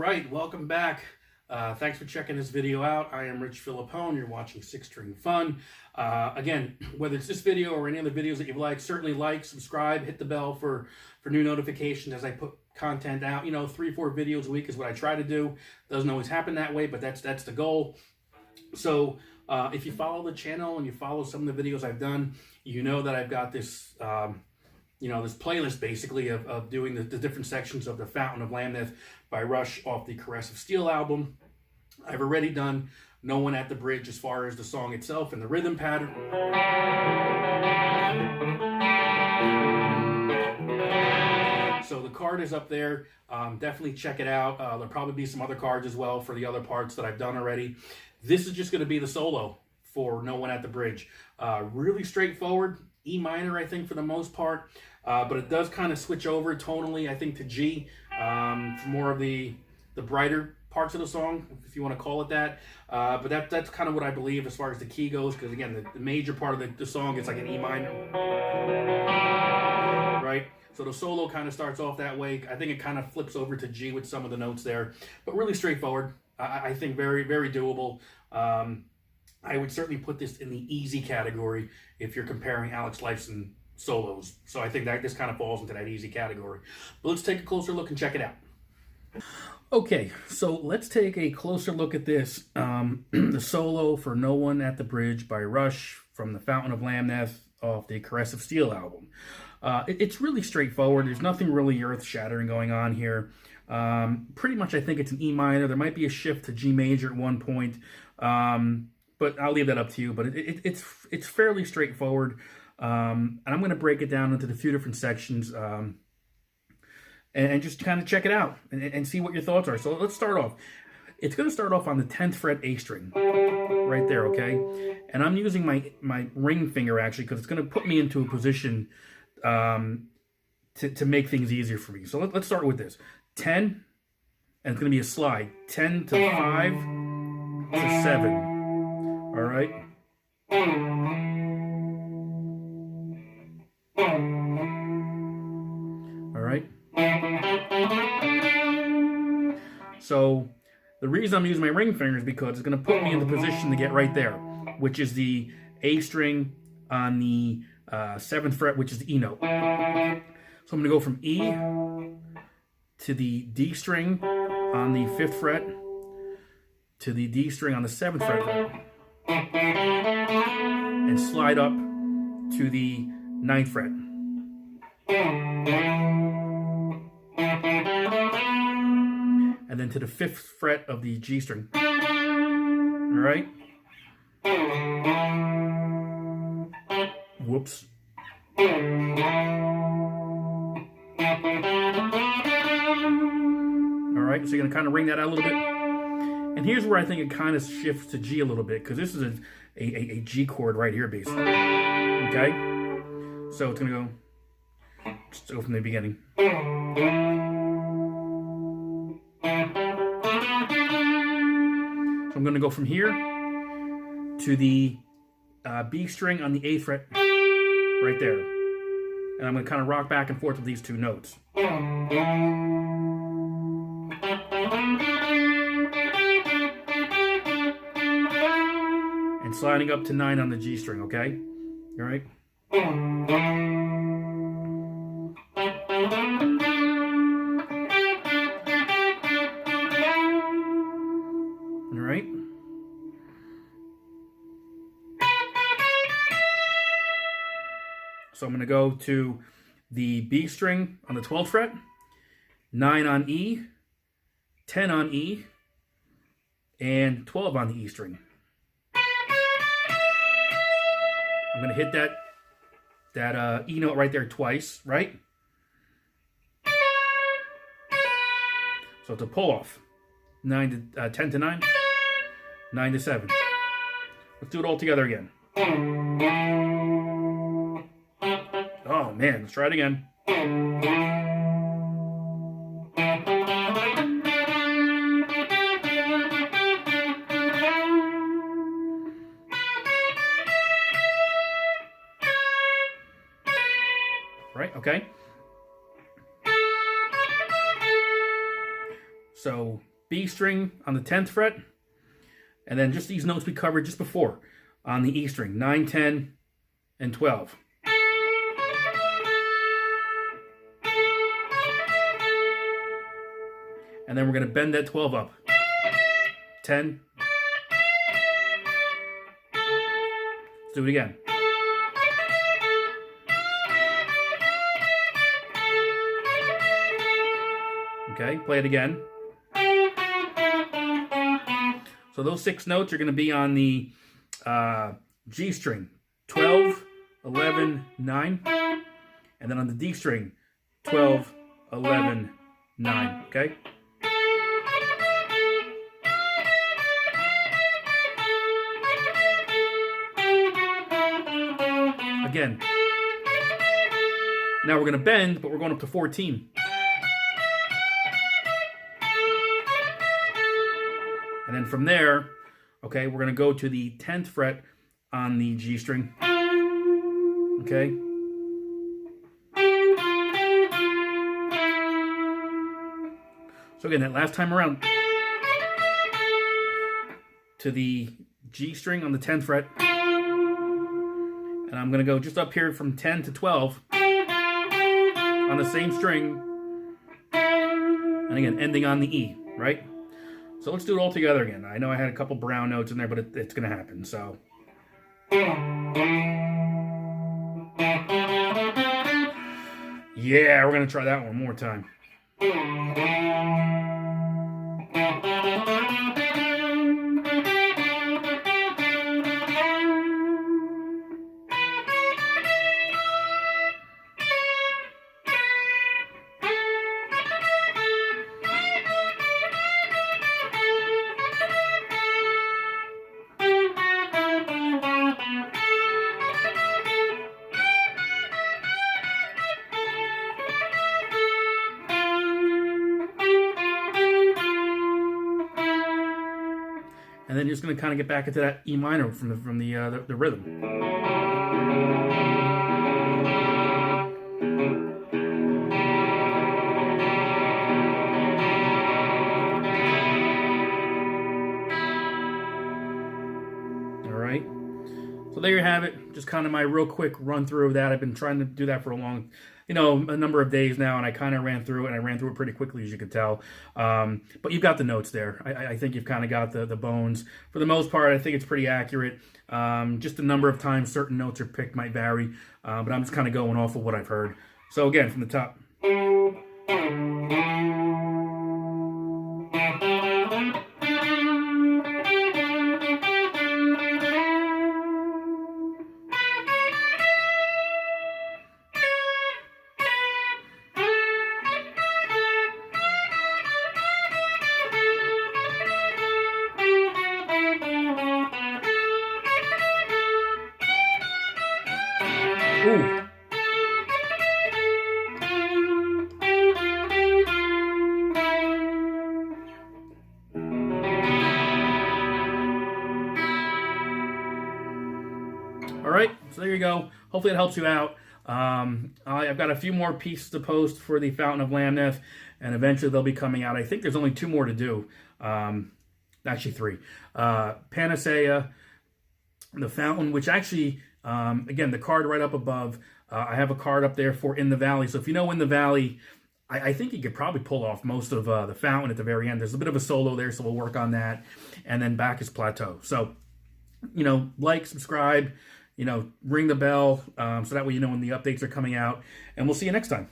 right, welcome back. Thanks for checking this video out. I am Rich Philippone. You're watching Six String Fun. Again, whether it's this video or any other videos that you like, certainly like, subscribe, hit the bell for new notifications as I put content out. You know, 3-4 videos a week is what I try to do. Doesn't always happen that way, but that's the goal. So if you follow the channel and you follow some of the videos I've done, you know that I've got this this playlist basically of doing the different sections of the Fountain of Lamneth by Rush off the Caress of Steel album. I've already done No One at the Bridge as far as the song itself and the rhythm pattern. So the card is up there. Definitely check it out. There'll probably be some other cards as well for the other parts that I've done already. This is just going to be the solo for No One at the Bridge. Really straightforward. E minor, I think, for the most part. But it does kind of switch over tonally, I think, to G for more of the brighter parts of the song, if you want to call it that. But that's kind of what I believe as far as the key goes, because, again, the major part of the song is like an E minor. Right? So the solo kind of starts off that way. I think it kind of flips over to G with some of the notes there. But really straightforward. I think very, very doable. I would certainly put this in the easy category if you're comparing Alex Lifeson solos. So I think that this kind of falls into that easy category. But let's take a closer look and check it out. Okay, so let's take a closer look at this. The solo for No One at the Bridge by Rush from the Fountain of Lamneth off the Caress of Steel album. It's really straightforward. There's nothing really earth-shattering going on here. Pretty much I think it's an E minor. There might be a shift to G major at one point. But I'll leave that up to you. But it's fairly straightforward. And I'm going to break it down into the few different sections and just kind of check it out and see what your thoughts are. So let's start off. It's going to start off on the 10th fret A string right there, okay? And I'm using my ring finger, actually, because it's going to put me into a position to make things easier for me. So let's start with this. 10, and it's going to be a slide. 10 to 5 to 7. All right? All right? So the reason I'm using my ring finger is because it's going to put me in the position to get right there, which is the A string on the 7th fret, which is the E note. So I'm going to go from E to the D string on the 5th fret to the D string on the 7th fret and slide up to the 9th fret. And then to the 5th fret of the G string. All right? Whoops. All right, so you're going to kind of ring that out a little bit. And here's where I think it kind of shifts to G a little bit, because this is a G chord right here, basically. Okay? So it's going to go, just go from the beginning. So I'm going to go from here to the B string on the 8th fret, right there. And I'm going to kind of rock back and forth with these two notes. And sliding up to 9 on the G string, okay? All right? All right? So I'm going to go to the B string on the 12th fret, 9 on E, 10 on E, and 12 on the E string. I'm going to hit that E note right there twice, right? So it's a pull off. 10 to 9, 9 to 7. Let's do it all together again. Oh man, let's try it again. Right, okay. So B string on the 10th fret, and then just these notes we covered just before on the E string, 9, 10, and 12. And then we're going to bend that 12 up. 10. Let's do it again. Okay, play it again. So those 6 notes are going to be on the G string, 12, 11, 9. And then on the D string, 12, 11, 9. Okay? Again. Now we're going to bend, but we're going up to 14. And then from there, okay, we're going to go to the 10th fret on the G string. Okay. So again, that last time around, to the G string on the 10th fret. And I'm going to go just up here from 10 to 12 on the same string. And again, ending on the E, right? So let's do it all together again. I know I had a couple brown notes in there, but it's going to happen. So. Yeah, we're going to try that one more time. And then you're just going to kind of get back into that E minor from the rhythm. All right. So there you have it. Just kind of my real quick run through of that. I've been trying to do that for a number of days now, and I kind of ran through it, and I ran through it pretty quickly, as you could tell. But you've got the notes there. I think you've kind of got the bones. For the most part, I think it's pretty accurate. Just the number of times certain notes are picked might vary, but I'm just kind of going off of what I've heard. So again, from the top. Ooh. All right, so there you go. Hopefully it helps you out. I've got a few more pieces to post for the Fountain of Lamneth, and eventually they'll be coming out. I think there's only 2 more to do. Actually 3. Panacea, the Fountain, which actually, again, the card right up above, I have a card up there for In the Valley. So if you know In the Valley, I think you could probably pull off most of the Fountain at the very end. There's a bit of a solo there, so we'll work on that. And then back is Plateau. So, like, subscribe, ring the bell, so that way you know when the updates are coming out. And we'll see you next time.